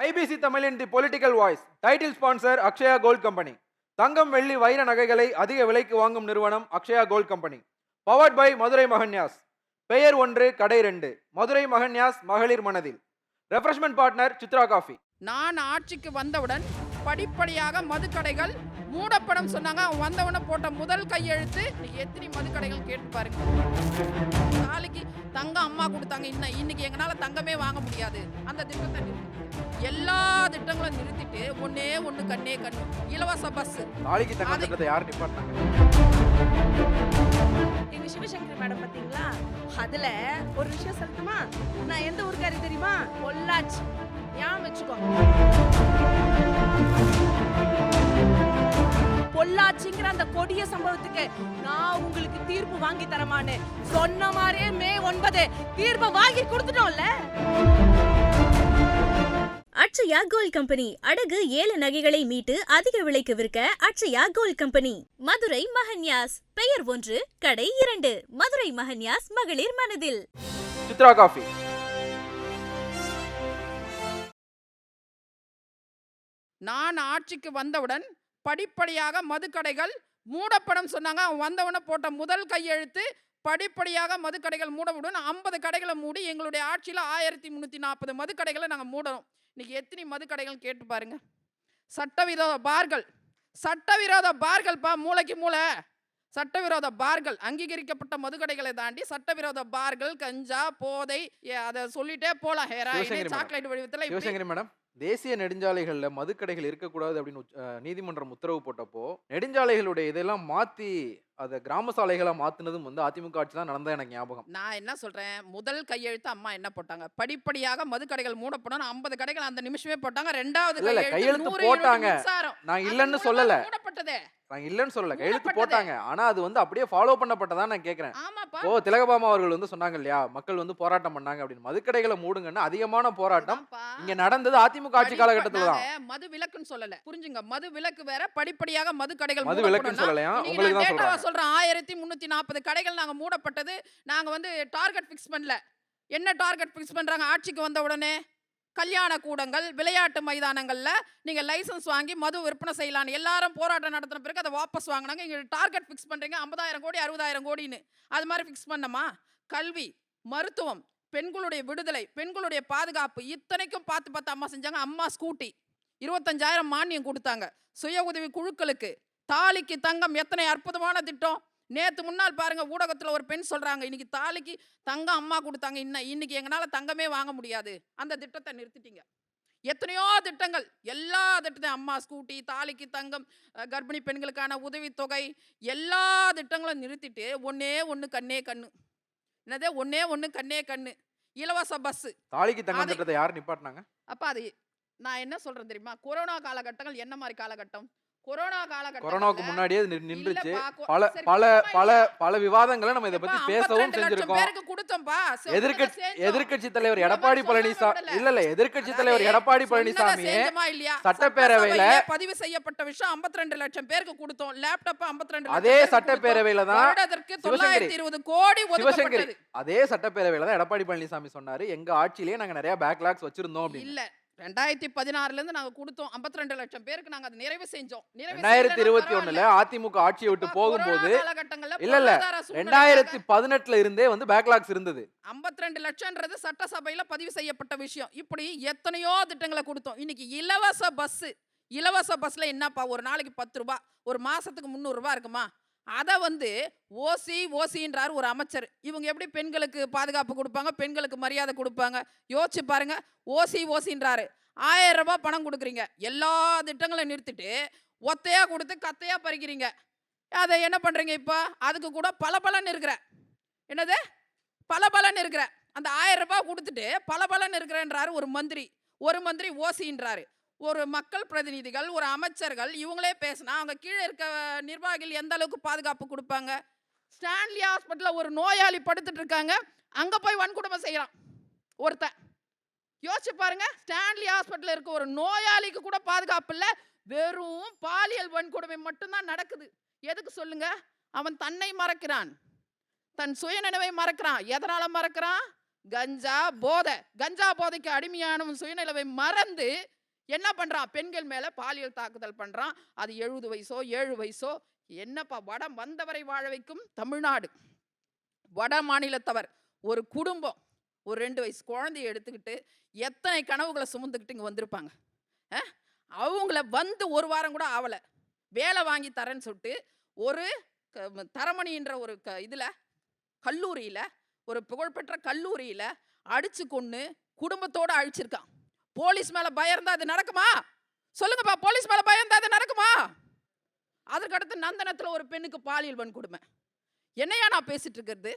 IBC தமிழின் the political voice. Title sponsor Akshaya gold company. தங்கம் வெள்ளி வைர நகைகளை அதிக விலைக்கு வாங்கும் நிறுவனம் Akshaya gold company. Powered by Madurai Maganyas. பெயர் ஒன்று கடை 2. மதுரை மகன்யாஸ் மகளிர் மனதில். Refreshment partner Chitra coffee. நான் ஆட்சிக்கு வந்தவுடன் படிப்படியாக மதுக்கடைகள் மூடப்படும் சொன்னாங்க. வந்தவுடனே போட்ட முதல் கையெழுத்து. எத்தனை மதுக்கடைகள் கேட்டு பாருங்க. நாளைக்கு தங்கம் அம்மா கொடுத்தாங்க, இன்னைக்கு எங்களால தங்கமே வாங்க முடியாது. அந்த திட்டத்தை எல்லா திட்டங்களும் நிறுத்திட்டு ஒன்னே ஒண்ணு கண்ணே கண்ணு இலவச பஸ். நாளைக்கு தங்க திட்டத்தை யார் நிப்பாட்டாங்க? எங்க சிவசங்கரி மேடம் பாத்தீங்களா? அதுல ஒரு விஷயம் சொல்லட்டுமா? நான் எந்த ஊர்க்காரி தெரியுமா? பொள்ளாச்சி. ஞாபகம் வச்சுக்கோங்க. பொள்ளாச்சிங்கிற அந்த கொடிய சம்பவத்துக்கு நான் உங்களுக்கு தீர்ப்பு வாங்கி தரமான்னு சொன்ன மாதிரியே மே 9 தீர்ப்பை வாங்கி கொடுத்துட்டோம்ல. அக்ஷயா கோல்ட் கம்பெனி அடகு 7 நகைகளை மீட்டு அதிக விலைக்கு விற்க அக்ஷயா கோல்ட் கம்பெனி. மதுரை மகன்யாஸ். பெயர் 1 கடை 2. மதுரை மகன்யாஸ் மகளிர் மனதில். சித்ரா காஃபி. நான் ஆட்சிக்கு வந்தவுடன் படிப்படியாக மதுக்கடைகள் மூடப்படும் சொன்னாங்க. வந்தவுடனே போட்ட முதல் கையெழுத்து. படிப்படியாக மதுக்கடைகள் மூடப்படும். 50 கடைகளை மூடி எங்களுடைய ஆட்சியில் 1340 மதுக்கடைகளை நாங்கள் மூடணும். இன்னைக்கு எத்தனை மதுக்கடைகள் கேட்டு பாருங்க. சட்டவிரோத பார்கள். சட்டவிரோத பார்கள் மூளைக்கு மூளை. சட்டவிரோத பார்கள், அங்கீகரிக்கப்பட்ட மதுக்கடைகளை தாண்டி சட்டவிரோத பார்கள், கஞ்சா, போதை, அதை சொல்லிட்டே போலாம். ஹெராயின், சாக்லேட் வடிவத்தில். மேடம், தேசிய நெடுஞ்சாலைகள்ல மதுக்கடைகள் இருக்கக்கூடாது அப்படின்னு நீதிமன்றம் உத்தரவு போட்டப்போ நெடுஞ்சாலைகளுடைய இதெல்லாம் மாத்தி அதை கிராம சாலைகளா மாத்தினதும் அதிமுக ஆட்சி தான் நடந்தா எனக்கு ஞாபகம். நான் என்ன சொல்றேன், முதல் கையெழுத்து அம்மா என்ன போட்டாங்க? படிப்படியாக மதுக்கடைகள் மூடப்படும். 50 கடைகள் அந்த நிமிஷமே போட்டாங்க. ரெண்டாவது கையெழுத்து போட்டாங்க. நான் இல்லன்னு சொல்லல. மூடப்பட்டதே நான் இல்லன்னு சொல்லல, கையெழுத்து போட்டாங்க. ஆனா அது அப்படியே ஃபாலோ பண்ணப்பட்டதா நான் கேக்குறேன். ஆமாப்பா. திலகபாமா அவர்கள் சொன்னாங்க இல்லையா, மக்கள் போராட்டம் பண்ணாங்க அப்படின்னு. மதுக்கடைகளை மூடுங்கன்னு அதிகமான போராட்டம் இங்க நடந்தது அதிமுக ஆட்சி காலகட்டத்துல தான். மது விலக்குன்னு சொல்லல, புரிஞ்சுங்க. மது விலக்கு வேற, படிப்படியாக மதுக்கடைகள் மது விலக்குன்னு சொல்லலையா? உங்களுக்கு தான் சொல்றேன். 1340 கடைகள் நாங்க மூடப்பட்டது. நாங்க டார்கெட் ஃபிக்ஸ் பண்ணல. என்ன டார்கெட் ஃபிக்ஸ் பண்றாங்க ஆட்சிக்கு வந்த உடனே? கல்யாண கூடங்கள், விளையாட்டு மைதானங்கள்ல நீங்க லைசன்ஸ் வாங்கி மது விற்பனை செய்யலாம். எல்லாரும் போராட்டம் நடத்தின பிறகு அதை வாபஸ் வாங்கினாங்க. இங்க டார்கெட் ஃபிக்ஸ் பண்றீங்க 50,000 கோடி 60,000 கோடின்னு. அது மாதிரி ஃபிக்ஸ் பண்ணமா? கல்வி, மருத்துவம், பெண்களுடைய விடுதலை, பெண்களுடைய பாதுகாப்பு, இத்தனைக்கும் பார்த்து அம்மா செஞ்சாங்க. அம்மா ஸ்கூட்டி 25,000 மானியம் கொடுத்தாங்க. சுய உதவி குழுக்களுக்கு, தாலிக்கு தங்கம், எத்தனை அற்புதமான திட்டம். நேத்து முன்னாள் பாருங்க, ஊடகத்துல ஒரு பெண் சொல்றாங்க, இன்னைக்கு தாலிக்கு தங்கம் அம்மா கொடுத்தாங்க, இன்னைக்கு எங்களால தங்கமே வாங்க முடியாது. அந்த திட்டத்தை நிறுத்திட்டீங்க. எத்தனையோ திட்டங்கள், எல்லா திட்டத்தையும் அம்மா ஸ்கூட்டி, தாலிக்கு தங்கம், கர்ப்பிணி பெண்களுக்கான உதவித்தொகை, எல்லா திட்டங்களும் நிறுத்திட்டு ஒன்னே ஒண்ணு கண்ணே கண்ணு. என்னது? ஒன்னே ஒண்ணு கண்ணே கண்ணு இலவச பஸ். தாலிக்கு தங்கம் திட்டத்தை யார் நிப்பாட்டினாங்க? அப்ப அது நான் என்ன சொல்றேன் தெரியுமா? கொரோனா காலகட்டங்கள் என்ன மாதிரி காலகட்டம்? கொரோனாவுக்கு முன்னாடியே நின்றுச்சு. பல பல பல பல விவாதங்களை நம்ம இதை பத்தி பேசவும் செஞ்சிருக்கோம். எதிர்க்கட்சி தலைவர் எடப்பாடி பழனிசாமி எதிர்க்கட்சி தலைவர் எடப்பாடி பழனிசாமி சட்டப்பேரவையில பதிவு செய்யப்பட்ட விஷயம் 52 லட்சம் பேருக்கு கொடுத்தோம். லேப்டாப் 52. அதே சட்டப்பேரவையில தான் 920 கோடி ஒதுக்கப்பட்டது. அதே சட்டப்பேரவையில தான் எடப்பாடி பழனிசாமி சொன்னாரு, எங்க ஆட்சியிலேயே நாங்க நிறைய பேக்லாக்ஸ் வச்சிருந்தோம் அப்படின்னு. இல்ல, 2016ல இருந்து நாங்க கொடுத்தோம். 52 லட்சம் பேருக்கு நாங்க அதை நிறைவு செஞ்சோம். 2021ல அதிமுக ஆட்சியை விட்டு போகும்போது இல்ல 2018ல இருந்தே பேக்லாக்ஸ் இருந்தது. 52 லட்சம்ன்றது சட்டசபையில பதிவு செய்யப்பட்ட விஷயம். இப்படி எத்தனையோ திட்டங்களை கொடுத்தோம். இன்னைக்கு இலவச பஸ். இலவச பஸ்ல என்னப்பா, ஒரு நாளைக்கு 10 ரூபாய், ஒரு மாசத்துக்கு 300 ரூபாய் இருக்குமா? அதை ஓசின்றார் ஒரு அமைச்சர். இவங்க எப்படி பெண்களுக்கு பாதுகாப்பு கொடுப்பாங்க, பெண்களுக்கு மரியாதை கொடுப்பாங்க? யோசிச்சு பாருங்க. ஓசின்றாரு. 1000 ரூபாய் பணம் கொடுக்குறீங்க. எல்லா திட்டங்களும் நிறுத்திட்டு ஒத்தையா கொடுத்து கத்தையா பறிக்கிறீங்க. அதை என்ன பண்றீங்க? இப்ப அதுக்கு கூட பலபலன் இருக்கிற, என்னது பலபலன் இருக்கிற, அந்த 1000 ரூபாய் கொடுத்துட்டு பலபலன் இருக்கிறன்றாரு ஒரு மந்திரி ஓசின்றாரு. ஒரு மக்கள் பிரதிநிதிகள், ஒரு அமைச்சர்கள் இவங்களே பேசினா அவங்க கீழே இருக்க நிர்வாகிகள் எந்த அளவுக்கு பாதுகாப்பு கொடுப்பாங்க? ஸ்டான்லி ஹாஸ்பிட்டலில் ஒரு நோயாளி படுத்துட்டு இருக்காங்க, அங்கே போய் வன்கொடுமை செய்யறான் ஒருத்தன். யோசிச்சு பாருங்க. ஸ்டான்லி ஹாஸ்பிட்டலில் இருக்க ஒரு நோயாளிக்கு கூட பாதுகாப்பு இல்லை. வெறும் பாலியல் வன்கொடுமை மட்டும்தான் நடக்குது. எதுக்கு சொல்லுங்க? அவன் தன்னை மறக்கிறான், தன் சுயநினைவை மறக்கிறான். எதனால மறக்கிறான்? கஞ்சா போதை, கஞ்சா போதைக்கு அடிமையானவன் சுயநிலவை மறந்து என்ன பண்றான், பெண்கள் மேல பாலியல் தாக்குதல் பண்றான். அது 70 வயசோ 7 வயசோ, என்னப்பா வட வந்தவரை வாழ வைக்கும் தமிழ்நாடு. வட மாநிலத்தவர் ஒரு குடும்பம் ஒரு 2 வயசு குழந்தைய எடுத்துக்கிட்டு எத்தனை கனவுகளை சுமந்துக்கிட்டு இங்க வந்திருப்பாங்க. அவங்கள வந்து ஒரு வாரம் கூட ஆவல, வேலை வாங்கி தரேன்னு சொல்லிட்டு ஒரு தரமணின்ற ஒரு இதுல கல்லூரியில, ஒரு புகழ்பெற்ற கல்லூரியில அடிச்சு கொன்னு குடும்பத்தோட அழிச்சிருக்கான். போலீஸ் மேல பயம் இருந்தா அது நடக்குமா? சொல்லுங்கப்பா, போலீஸ் மேல பயம் இருந்தா அது நடக்குமா? அதற்கடுத்து நந்தனத்துல ஒரு பெண்ணுக்கு பாலியல் வன்கொடுமை. என்னையா நான் பேசிட்டு இருக்கிறது?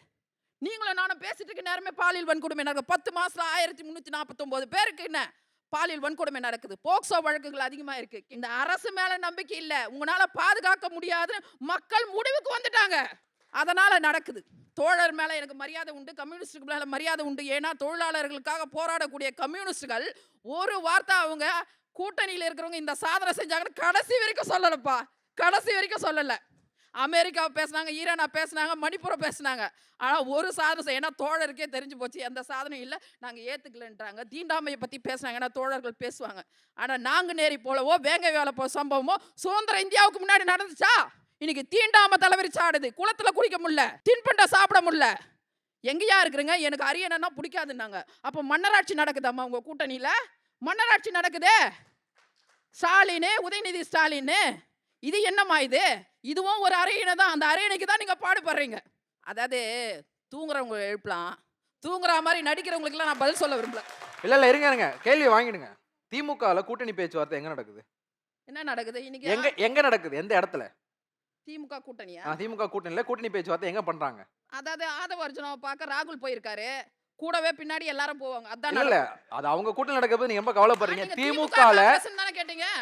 நீங்களும் நானும் பேசிட்டு இருக்க நேரமே பாலியல் வன்கொடுமை நடக்குது. 10 மாசத்துல 1349 பேருக்கு என்ன பாலியல் வன்கொடுமை நடக்குது. போக்சோ வழக்குகள் அதிகமா இருக்கு. இந்த அரசு மேல நம்பிக்கை இல்ல, உங்களால பாதுகாக்க முடியாது, மக்கள் முடிவுக்கு வந்துட்டாங்க, அதனால நடக்குது. தோழர் மேல எனக்கு மரியாதை உண்டு, கம்யூனிஸ்டுக்கு மேல மரியாதை உண்டு. ஏன்னா தொழிலாளர்களுக்காக போராடக்கூடிய கம்யூனிஸ்டுகள் ஒரு வார்த்தை அவங்க கூட்டணியில் இருக்கிறவங்க இந்த சாதனை செஞ்சாங்கன்னு கடைசி வரைக்கும் சொல்லலப்பா, கடைசி வரைக்கும் சொல்லல. அமெரிக்காவை பேசினாங்க, ஈரானா பேசினாங்க, மணிப்பூரை பேசினாங்க. ஆனால் ஒரு சாதனை, ஏன்னா தோழருக்கே தெரிஞ்சு போச்சு எந்த சாதனையும் இல்லை, நாங்கள் ஏற்றுக்கலன்றாங்க. தீண்டாமையை பற்றி பேசினாங்க, ஏன்னா தோழர்கள் பேசுவாங்க. ஆனால் நாங்குநேரி போலவோ வேங்கை வேலை சம்பவமோ சுதந்திர இந்தியாவுக்கு முன்னாடி நடந்துச்சா? இன்னைக்கு தீண்டாம தலைவரிச்சு ஆடுது, குளத்துல குடிக்க முடியல, தின்பண்ட சாப்பிட முடியல. எங்கேயா இருக்கிறீங்க? எனக்கு அரியணைன்னா பிடிக்காதுன்னாங்க. அப்போ மன்னராட்சி நடக்குதாம்மா உங்க கூட்டணியில? மன்னராட்சி நடக்குதே, ஸ்டாலின், உதயநிதி ஸ்டாலின், இது என்னம்மா இது? இதுவும் ஒரு அரியணை தான், அந்த அரியணைக்கு தான் நீங்க பாடுபடுறீங்க. அதாவது தூங்குறவங்க எழுப்பலாம், தூங்குற மாதிரி நடிக்கிறவங்களுக்குலாம் நான் பதில் சொல்ல விரும்பல. இல்ல இருங்க, கேள்வி வாங்கிடுங்க. திமுகல கூட்டணி பேச்சுவார்த்தை எங்க நடக்குது? என்ன நடக்குது இன்னைக்கு? எங்க நடக்குது? எந்த இடத்துல? திமுக கூட்டணியா? திமுக கூட்டணியில கூட்டணி பேச்சுவார்த்தை எங்க பண்றாங்க? அதாவது ஆதவ அர்ஜுனாவை பார்க்க ராகுல் போயிருக்காரு, கூடவே பின்னாடி எல்லாரும் போவாங்க. அதான் இல்ல, அது அவங்க கூட்டணி நடக்குது, நீங்க ரொம்ப கவலைப்படுறீங்க.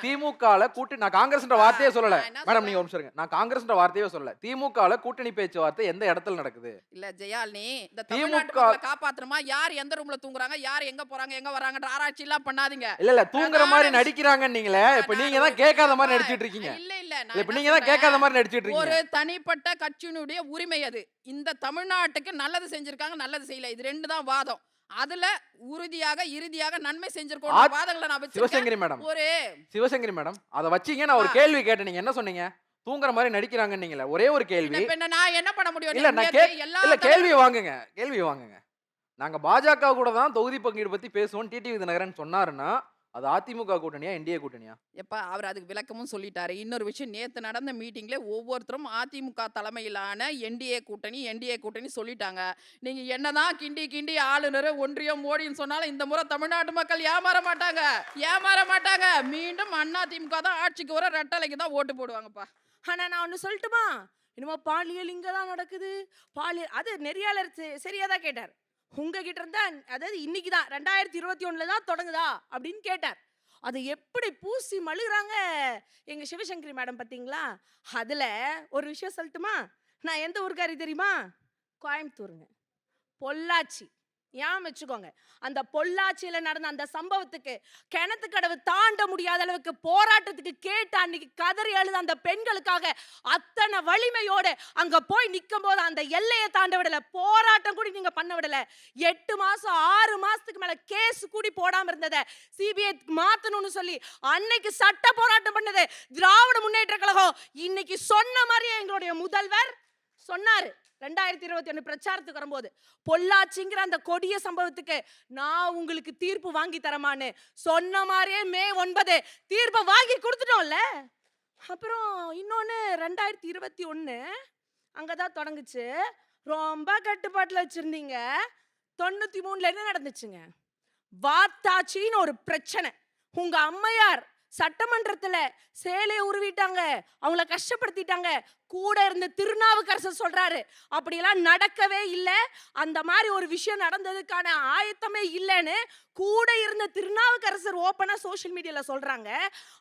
திமுகல கூட்டணி, நான் காங்கிரஸ்ன்ற வார்த்தையே சொல்லல மேடம், நீங்க ஒரு நிமிஷம் இருங்க, நான் காங்கிரஸ்ன்ற வார்த்தையே சொல்லல. திமுகல கூட்டணி பேச்சுவார்த்தை எந்த இடத்துல நடக்குது? இல்ல ஜெயாலினி, இந்த திமுக காப்பாத்துறமா, யார் எந்த ரூம்ல தூங்குறாங்க, யார் எங்க போறாங்க எங்க வராங்கன்ற ஆராய்ச்சி எல்லாம் பண்ணாதீங்க. இல்ல தூங்குற மாதிரி நடிக்கிறாங்க நீங்களே, இப்ப நீங்க தான் கேட்காத மாதிரி நடிச்சிட்டு இருக்கீங்க. இல்ல இப்ப நீங்க தான் கேட்காத மாதிரி நடிச்சிட்டு இருக்கீங்க. ஒரு தனிப்பட்ட கட்சியினுடைய உரிமை அது. இந்த தமிழ்நாட்டுக்கு நல்லது செஞ்சிருக்காங்க, நல்லது செய்யல, இது ரெண்டு தான் வாதம். அதுல உறுதியாக இறுதியாக நன்மை செஞ்சிருக்கோம் வாதங்களை நான் வச்சிருக்கேன். சிவசங்கரி மேடம், சிவசங்கரி மேடம், அத வச்சீங்க. நான் ஒரு கேள்வி கேட்டேன், நீங்க என்ன சொன்னீங்க? தூங்குற மாதிரி நடிக்கிறாங்க நீங்களே. ஒரே ஒரு கேள்வி, நான் என்ன பண்ண முடியும்? இல்ல நான் கேள்வி வாங்குங்க. நாங்க பாஜக கூட தான் தொகுதி பங்கீடு பத்தி பேசுவோம் டிடிவி தினகரன் சொன்னாருன்னா, அது அதிமுக கூட்டணியா என்டிஏ கூட்டணியா? எப்ப அவர் அதுக்கு விளக்கமும் சொல்லிட்டாரு. இன்னொரு விஷயம், நேத்து நடந்த மீட்டிங்ல ஒவ்வொருத்தரும் அதிமுக தலைமையிலான என்டிஏ கூட்டணி சொல்லிட்டாங்க. நீங்க என்னதான் கிண்டி ஆளுநர் ஒன்றியம் மோடின்னு சொன்னாலும் இந்த முறை தமிழ்நாட்டு மக்கள் ஏமாற மாட்டாங்க. மீண்டும் அதிமுக தான் ஆட்சிக்கு வர, ரெட்டலைக்கு தான் ஓட்டு போடுவாங்கப்பா. ஆனா நான் ஒண்ணு சொல்லட்டுமா? என்னமோ பாலியல் இங்கதான் நடக்குது, பாலியல், அது நெறியாளர் சரியாதான் கேட்டார். உங்ககிட்ட இருந்தா, அதாவது இன்னைக்கு தான் 2021 தான் தொடங்குதா அப்படின்னு கேட்டார். அதை எப்படி பூசி மழுகுறாங்க எங்க சிவசங்கரி மேடம், பாத்தீங்களா? அதுல ஒரு விஷயம் சொல்லட்டுமா? நான் எந்த ஊருக்காரி தெரியுமா? கோயம்புத்தூருங்க, பொள்ளாச்சி. ஏன் வச்சுக்கோங்க, அந்த பொள்ளாச்சியில நடந்த அந்த சம்பவத்துக்கு கிணத்து கடவு தாண்ட முடியாத அளவுக்கு போராட்டத்துக்கு கேட்டு அன்னைக்கு கதறி அழுத அந்த பெண்களுக்காக அத்தனை வலிமையோட அங்க போய் நிற்கும் போது அந்த எல்லையை தாண்ட விடல, போராட்டம் கூட நீங்க பண்ண விடல. 8 மாசம் 6 மாசத்துக்கு மேல கேஸ் கூடி போடாம இருந்ததை சிபிஐ மாத்தணும்னு சொல்லி அன்னைக்கு சட்ட போராட்டம் பண்ணது திராவிட முன்னேற்ற கழகம். இன்னைக்கு சொன்ன மாதிரியே எங்களுடைய முதல்வர் சொன்னாரு 2021 பிரச்சாரத்துக்கு வரும்போது, பொள்ளாச்சிங்கிற அந்த கொடிய சம்பவத்துக்கு நான் உங்களுக்கு தீர்ப்பு வாங்கி தரமான்னு சொன்ன மாதிரியே மே 9 தீர்ப்பை வாங்கி கொடுத்துட்டோம்ல. அப்புறம் இன்னொன்னு 2021 அங்கதான் தொடங்குச்சு. ரொம்ப கட்டுப்பாட்டுல வச்சிருந்தீங்க. 93ல என்ன நடந்துச்சுங்க? வாத்தாச்சின்னு ஒரு பிரச்சனை. உங்க அம்மையார் சட்டமன்றத்துல சேலையை உருவிட்டாங்க, அவங்கள கஷ்டப்படுத்திட்டாங்க. கூட இருந்த திருநாவுக்கரசர் சொல்றாரு அப்படியெல்லாம் நடக்கவே இல்லை, அந்த மாதிரி ஒரு விஷயம் நடந்ததுக்கான ஆயத்தமே இல்லைன்னு கூட இருந்த திருநாவுக்கரசர் ஓப்பனா சோஷியல் மீடியால சொல்றாங்க.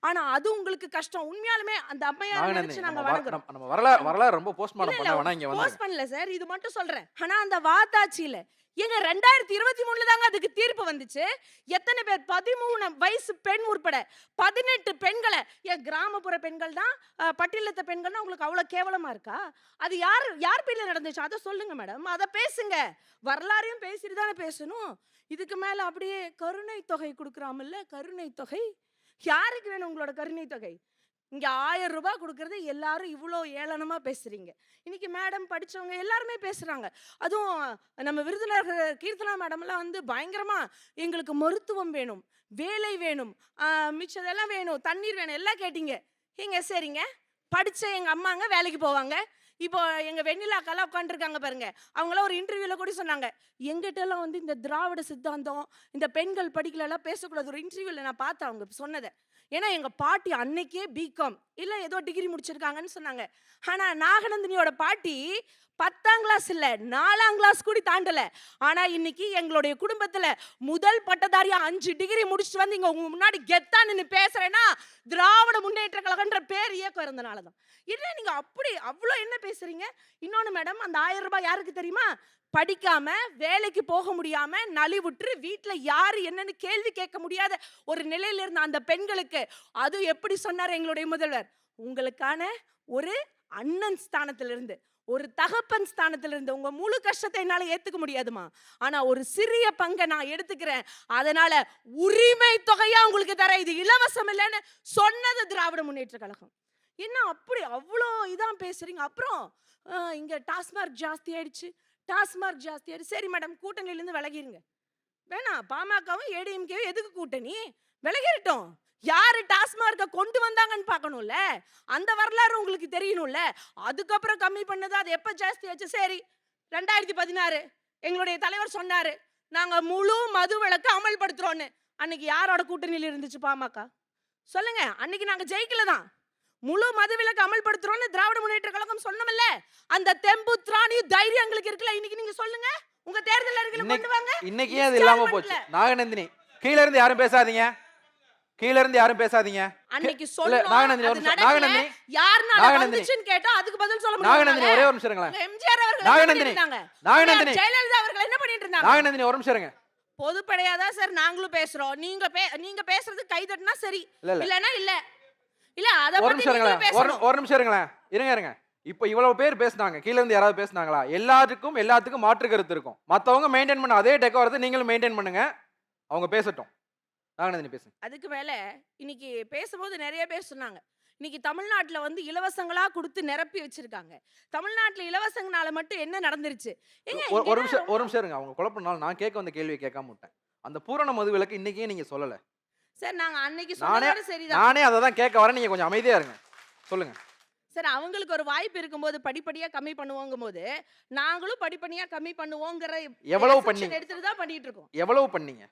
ஆனா அது உங்களுக்கு கஷ்டம். உண்மையாலுமே அந்த அம்மையார் நினைச்சு நாங்க வணங்குறோம். நம்ம வரலாறு ரொம்ப போஸ்ட்மார்ட்டம் பண்ண வேணாம், இங்க வந்து போஸ்ட் பண்ணல சார், இது மட்டும் சொல்றேன். ஆனா அந்த வாத்தாச்சியில எங்க 2023 தாங்க அதுக்கு தீர்ப்பு வந்துச்சு. எத்தனை பேர்? 13 வயசு பெண் உட்பட 18 பெண்களை, என் கிராமப்புற பெண்கள் தான், பட்டியலத்த பெண்கள் உங்களுக்கு அவ்வளவு கேவலமா இருக்கா? அது யார் யார் பேர்ல நடந்துச்சு அதை சொல்லுங்க மேடம். அதை பேசுங்க. வரலாறையும் பேசிட்டு தானே பேசணும். இதுக்கு மேல அப்படியே கருணை தொகை கொடுக்குறாமல்ல, கருணை தொகை. யாருக்கு வேணும் உங்களோட கருணை தொகை? இங்க 1000 ரூபாய் கொடுக்கறது எல்லாரும் இவ்வளோ ஏளனமா பேசுறீங்க. இன்னைக்கு மேடம் படிச்சவங்க எல்லாருமே பேசுறாங்க. அதுவும் நம்ம விருதுநகர் கீர்த்தனா மேடம்லாம் வந்து பயங்கரமா எங்களுக்கு மருத்துவம் வேணும், வேலை வேணும், மிச்சதெல்லாம் வேணும், தண்ணீர் வேணும் எல்லாம் கேட்டீங்க. ஏங்க சரிங்க, படிச்ச எங்க அம்மாங்க வேலைக்கு போவாங்க. இப்போ எங்க வெண்ணிலாக்கெல்லாம் உட்காந்துருக்காங்க பாருங்க. அவங்களாம் ஒரு இன்டர்வியூல கூட சொன்னாங்க, எங்கிட்ட எல்லாம் வந்து இந்த திராவிட சித்தாந்தம், இந்த பெண்கள் படிக்கலாம் பேசக்கூடாது. ஒரு இன்டர்வியூல நான் பார்த்தேன் அவங்க சொன்னதை. ஏன்னா எங்க பாட்டி அன்னைக்கே பிகாம் இல்ல ஏதோ டிகிரி முடிச்சிருக்காங்கன்னு சொன்னாங்க. ஆனா நாகநந்தினியோட பாட்டி 10ஆம் கிளாஸ் இல்ல 4ஆம் கிளாஸ் கூட தாண்டல. ஆனா இன்னைக்கு எங்களுடைய குடும்பத்துல முதல் பட்டதாரியா 5 டிகிரி முடிச்சுட்டு வந்து இங்க உங்க முன்னாடி கெத்தா நின்னு பேசுறேன்னா திராவிட முன்னேற்ற கழகம்ன்ற பேர் இயக்கம் இருந்தனாலதான். இல்ல நீங்க அப்படி அவ்வளோ என்ன பேசுறீங்க? இன்னொன்னு மேடம், அந்த 1000 ரூபாய் யாருக்கு தெரியுமா? படிக்காம வேலைக்கு போக முடியாம நலிவுற்று வீட்டுல யாரு என்னன்னு கேள்வி கேட்க முடியாத ஒரு நிலையில இருந்த அந்த பெண்களுக்கு. அது எப்படி சொன்னார் எங்களுடைய முதல்வர்? உங்களுக்கான ஒரு அண்ணன் ஸ்தானத்திலிருந்து, ஒரு தகப்பன் ஸ்தானத்திலிருந்து உங்க முழு கஷ்டத்தை என்னால ஏத்துக்க முடியாதுமா, ஆனா ஒரு சிறிய பங்கை நான் எடுத்துக்கிறேன், அதனால உரிமை தொகையா உங்களுக்கு தர, இது இலவசம் இல்லைன்னு சொன்னது திராவிட முன்னேற்ற கழகம். என்ன அப்படி அவ்வளோ இதான் பேசுறீங்க? அப்புறம் இங்க டாஸ்மார்க் ஜாஸ்தி ஆயிடுச்சு, டாஸ்மார்க் ஜாஸ்தி ஆயிடுச்சு. சரி மேடம், கூட்டணியிலிருந்து விலகிருங்க. வேணாம், பாமகவும் ஏடிஎம்கேவும் எதுக்கு கூட்டணி? விலகிட்டோம். யாரு டாஸ்மார்க்க கொண்டு வந்தாங்கன்னு பார்க்கணும்ல, அந்த வரலாறு உங்களுக்கு தெரியணும்ல. அதுக்கப்புறம் கம்மி பண்ணது, அது எப்ப ஜாஸ்தி ஆச்சு? சரி 2016 எங்களுடைய தலைவர் சொன்னாரு, நாங்க முழு மது விலக்கு அமல்படுத்துறோம்னு. அன்னைக்கு யாரோட கூட்டணியில் இருந்துச்சு பாமக? சொல்லுங்க. அன்னைக்கு நாங்க ஜெயிக்கல தான். முழு மதுவிலக்கு அமல்படுத்துறோம்னு திராவிட முன்னேற்ற கழகம் சொன்னோம்ல. அந்த தெம்பு திராணி தைரியம் எங்களுக்கு இருக்குல்ல. இன்னைக்கு நீங்க சொல்லுங்க, உங்க தேர்தல் அறிக்கையில கொண்டு வாங்க. இன்னைக்கு அது இல்லாம போச்சு. நாகநந்தினி, கீழ இருந்து யாரும் பேசாதீங்க, கீழ இருந்து யாரும் பேசாதீங்க. அன்னைக்கு சொல்ல நாகநந்தினி யாருனால வந்துச்சுன்னு கேட்டா அதுக்கு பதில் சொல்ல முடியாது. நாகநந்தினி ஒரே ஒரு நிமிஷம் இருங்களேன். எம்ஜிஆர் அவர்கள் நாகநந்தினி, நாகநந்தினி, ஜெயலலிதா அவர்கள் என்ன பண்ணிட்டு இருந்தாங்க? நாகநந்தினி ஒரு நிமிஷம் இருங்க. பொதுப்படையாதான் சார் நாங்களும் பேசுறோம். நீங்க பேசுறது கை தட்டினா சரி, இல்லனா இல்ல. இல்ல அத ஒரு நிமிஷம் இருங்களேன், ஒரு நிமிஷம் இருங்களேன், இருங்க. இப்போ இவ்வளவு பேர் பேசுனாங்க, கீழ இருந்து யாராவது பேசுனாங்களா? எல்லாத்துக்கும் மாற்று கருத்து இருக்கும். மத்தவங்க மெயின்டைன் பண்ண அதே டெக்கோரத்தை நீங்களும் மெயின்டைன் பண்ணுங்க. அவங்க பேசட்டும். நாகநந்தினி பேசுங்க. அதுக்கு மேல இன்னைக்கு பேசும்போது நிறைய பேர் சொன்னாங்க, இன்னைக்கு தமிழ்நாட்டுல வந்து இலவசங்களா கொடுத்து நிரப்பி வச்சிருக்காங்க. தமிழ்நாட்டுல இலவசங்கனால மட்டும் என்ன நடந்துருச்சு? ஒரு நிமிஷம் இருங்க. அவங்க குழப்பம்னால நான் கேட்க வந்த கேள்வியை கேட்காம விட்டேன். அந்த பூரண மது விலக்கு இன்னைக்கே நீங்க சொல்லல சார். நாங்க அன்னைக்கு சொன்னது சரிதான். நானே அதை தான் கேட்க வரேன். நீங்க கொஞ்சம் அமைதியா இருங்க, சொல்லுங்க சார். அவங்களுக்கு ஒரு வாய்ப்பு இருக்கும்போது படிப்படியா கம்மி பண்ணுவோங்கும் போது நாங்களும் படிப்படியா கம்மி பண்ணுவோங்கிற எவ்வளவு பண்ணீங்க? எடுத்துட்டு தான் பண்ணிட்டு இருக்கோம். எவ்வளவு பண்ணீங்க?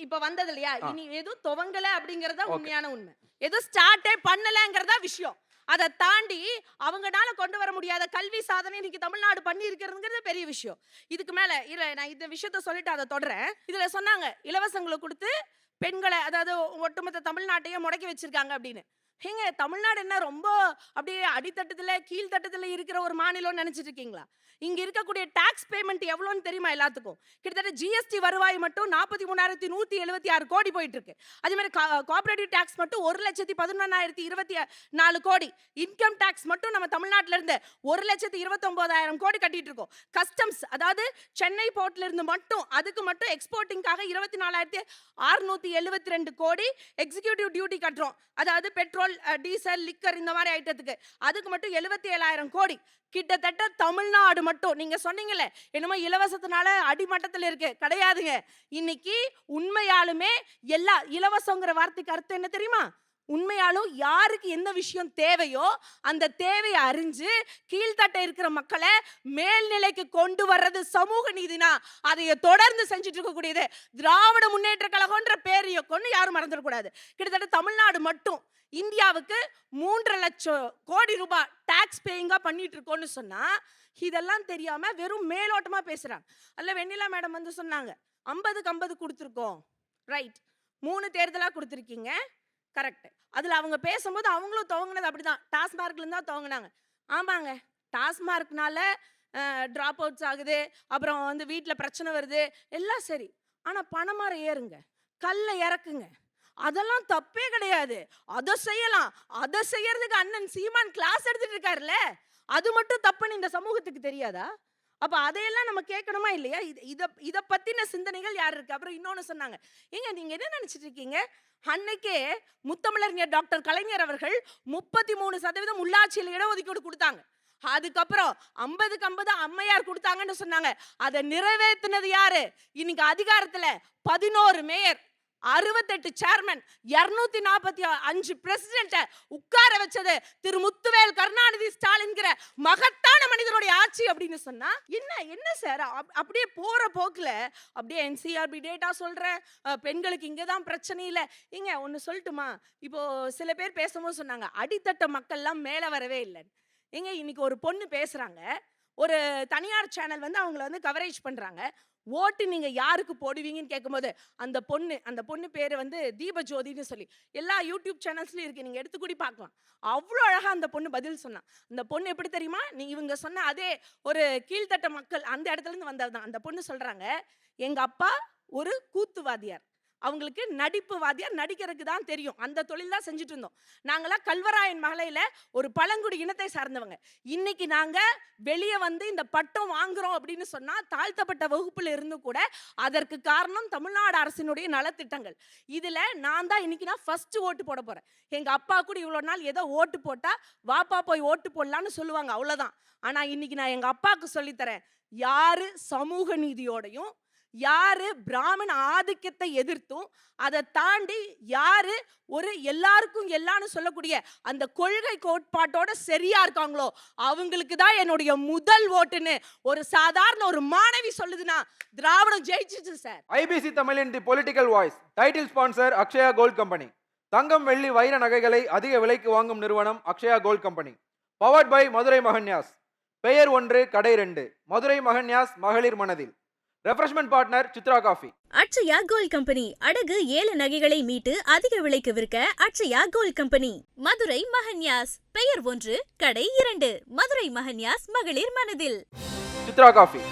இப்ப வந்தது இல்லையா, இனி எதுவும் துவங்கல அப்படிங்கறதா உண்மையான உண்மை. எதுவும் ஸ்டார்ட்டே பண்ணலங்கிறதா விஷயம். அதை தாண்டி அவங்கனால கொண்டு வர முடியாத கல்வி சாதனை இன்னைக்கு தமிழ்நாடு பண்ணி இருக்கிறதுங்கிறது பெரிய விஷயம். இதுக்கு மேல இல்ல, நான் இந்த விஷயத்த சொல்லிட்டு அதை தொடறேன். இதுல சொன்னாங்க இலவசங்களை கொடுத்து பெண்களை, அதாவது ஒட்டுமொத்த தமிழ்நாட்டையும் முடக்கி வச்சிருக்காங்க அப்படின்னு. ஏங்க, தமிழ்நாடு என்ன ரொம்ப அப்படியே அடித்தட்டத்துல கீழ்த்தட்டத்துல இருக்கிற ஒரு மாநிலம் நினைச்சிட்டு இருக்கீங்களா? இங்க இருக்கக்கூடிய டாக்ஸ் பேமெண்ட் எவ்வளோன்னு தெரியுமா எல்லாத்துக்கும்? கிட்டத்தட்ட ஜிஎஸ்டி வருவாய் மட்டும் 43,176 கோடி போயிட்டு இருக்கு. அதே மாதிரி கோஆபரேட்டிவ் டாக்ஸ் மட்டும் 1,11,024 கோடி. இன்கம் டாக்ஸ் மட்டும் நம்ம தமிழ்நாட்டில இருந்து 1,29,000 கோடி கட்டிட்டு இருக்கோம். கஸ்டம்ஸ், அதாவது சென்னை போர்ட்ல இருந்து மட்டும் அதுக்கு மட்டும் எக்ஸ்போர்ட்டிங்காக 24,672 கோடி எக்ஸிக்யூட்டிவ் டியூட்டி கட்டுறோம். அதாவது பெட்ரோல், டீசல், லிக்கர் இந்த மாதிரி ஐட்டத்துக்கு அதுக்கு மட்டும் 77,000 கோடி. கிட்டத்தட்ட தமிழ்நாடு மட்டும் நீங்க சொன்னீங்கல்ல என்னமோ இலவசத்தினால அடிமட்டத்தில் இருக்கு, கிடையாதுங்க. இன்னைக்கு உண்மையாலுமே எல்லா இலவசங்கிற வார்த்தைக்கு அர்த்தம் என்ன தெரியுமா? உண்மையாலும் யாருக்கு எந்த விஷயம் தேவையோ அந்த தேவையை அறிஞ்சு கீழ்த்தட்ட இருக்கிற மக்களை மேல்நிலைக்கு கொண்டு வர்றது சமூக நீதினா அதைய தொடர்ந்து செஞ்சுட்டு இருக்கக்கூடியது திராவிட முன்னேற்ற கழகம்ன்ற பேரைய கொண்டு யாரும் மறந்துடக்கூடாது. கிட்டத்தட்ட தமிழ்நாடு மட்டும் இந்தியாவுக்கு 3 லட்சம் கோடி ரூபாய் டாக்ஸ் பேயிங்கா பண்ணிட்டு இருக்கோம்னு சொன்னா இதெல்லாம் தெரியாம வெறும் மேலோட்டமா பேசுறாங்க. அல்ல வெண்ணிலா மேடம் வந்து சொன்னாங்க 50க்கு 50 கொடுத்துருக்கோம். ரைட், 3 தேர்தலா கொடுத்துருக்கீங்க, கரெக்ட். அதுல அவங்க பேசும்போது அவங்களும் துவங்கினது அப்படிதான், டாஸ்மார்க்ல இருந்தா துவங்கினாங்க. ஆமாங்க, டாஸ்மார்க்னால டிராப் அவுட்ஸ் ஆகுது, அப்புறம் வந்து வீட்டுல பிரச்சனை வருது, எல்லாம் சரி. ஆனா பணமரம் ஏறுங்க, கல்ல இறக்குங்க, அதெல்லாம் தப்பே கிடையாது. அதை செய்யலாம். அதை செய்யறதுக்கு அண்ணன் சீமான் கிளாஸ் எடுத்துட்டு இருக்காருல்ல, அது மட்டும் தப்புன்னு இந்த சமூகத்துக்கு தெரியாதா? அப்ப அதையெல்லாம் நம்ம கேட்கணுமா இல்லையா? இத பத்தின சிந்தனைகள் யார் இருக்கு? அப்புறம் இன்னொன்னு சொன்னாங்க. ஏங்க நீங்க என்ன நினைச்சிட்டு இருக்கீங்க? அன்னைக்கே முத்தமிழறிஞர் டாக்டர் கலைஞர் அவர்கள் 33% உள்ளாட்சியில் இடஒதுக்கீடு கொடுத்தாங்க. அதுக்கப்புறம் 50க்கு 50 அம்மையார் கொடுத்தாங்கன்னு சொன்னாங்க. அதை நிறைவேற்றினது யாரு? இன்னைக்கு அதிகாரத்துல 11 மேயர், 68 சேர்மன், 245 பிரசிடென்ட் உட்கார வச்சது திரு முத்துவேல் கருணாநிதி ஸ்டாலின்கிற மகத்தான மனிதனுடைய ஆட்சி அப்படின்னு சொன்னா என்ன சார்? அப்படியே போற போக்குல அப்படியே NCRB டேட்டா சொல்றேன், பெண்களுக்கு இங்கதான் பிரச்சனை இல்லை. இங்க ஒன்னு சொல்லட்டுமா? இப்போ சில பேர் பேசும்போது சொன்னாங்க அடித்தட்ட மக்கள்லாம் மேல வரவே இல்லை. ஏங்க இன்னைக்கு ஒரு பொண்ணு பேசுறாங்க, ஒரு தனியார் சேனல் வந்து அவங்கள வந்து கவரேஜ் பண்றாங்க. ஓட்டு நீங்க யாருக்கு போடுவீங்கன்னு கேட்கும்போது அந்த பொண்ணு பேரு வந்து தீபஜோதின்னு சொல்லி எல்லா யூடியூப் சேனல்ஸ்லயும் இருக்கு, நீங்க எடுத்து கூடி பார்க்கலாம். அவ்வளோ அழகா அந்த பொண்ணு பதில் சொன்னா. அந்த பொண்ணு எப்படி தெரியுமா? இவங்க சொன்ன அதே ஒரு கீழ்த்தட்ட மக்கள் அந்த இடத்துல இருந்து வந்ததுதான். அந்த பொண்ணு சொல்றாங்க, எங்க அப்பா ஒரு கூத்துவாதியார், அவங்களுக்கு நடிப்பு வாத்தியார், நடிக்கிறதுக்கு தான் தெரியும், அந்த தொழில் தான் செஞ்சுட்டு இருந்தோம். நாங்களாம் கல்வராயன் மலையில ஒரு பழங்குடி இனத்தை சார்ந்தவங்க. இன்னைக்கு நாங்க வெளியே வந்து இந்த பட்டம் வாங்குறோம் அப்படின்னு சொன்னா தாழ்த்தப்பட்ட வகுப்புல இருந்து கூட அதற்கு காரணம் தமிழ்நாடு அரசினுடைய நலத்திட்டங்கள். இதுல நான் தான் இன்னைக்கு ஃபர்ஸ்ட் ஓட்டு போட போறேன். எங்க அப்பா கூட இவ்வளவு நாள் ஏதோ ஓட்டு போட்டா வாப்பா போய் ஓட்டு போடலான்னு சொல்லுவாங்க, அவ்வளவுதான். ஆனா இன்னைக்கு நான் எங்க அப்பாவுக்கு சொல்லித்தரேன், யாரு சமூக நீதியோடையும், யாரு பிராமண ஆதிக்கத்தை எதிர்த்தும், அதை தாண்டி யாரு ஒரு எல்லாருக்கும் எல்லான்னு சொல்லக்கூடிய அந்த கொள்கை கோட்பாட்டோட சரியா இருக்காங்களோ அவங்களுக்கு தான் என்னுடைய முதல் ஓட்டுன்னு ஒரு சாதாரண ஒரு மாணவி சொல்லுதுன்னா திராவிடம் ஜெயிச்சிச்சு சார். IBC தமிழின் the political voice title sponsor Akshaya gold company. தங்கம் வெள்ளி வைர நகைகளை அதிக விலைக்கு வாங்கும் நிறுவனம் Akshaya gold company. Powered by Madurai Maganyas. பெயர் 1 கடை 2 மதுரை மகன்யாஸ் மகளிர் மனதில். Refreshment partner Chitra coffee. Akshaya gold company அடகு ஏல நகைகளை மீட்டு அதிக விலைக்கு விற்க அட்சயா கோல்ட் கம்பெனி. மதுரை மகன்யாஸ். பெயர் 1 கடை 2 மதுரை மகன்யாஸ் மகளிர் மனதில். சித்ரா காஃபி.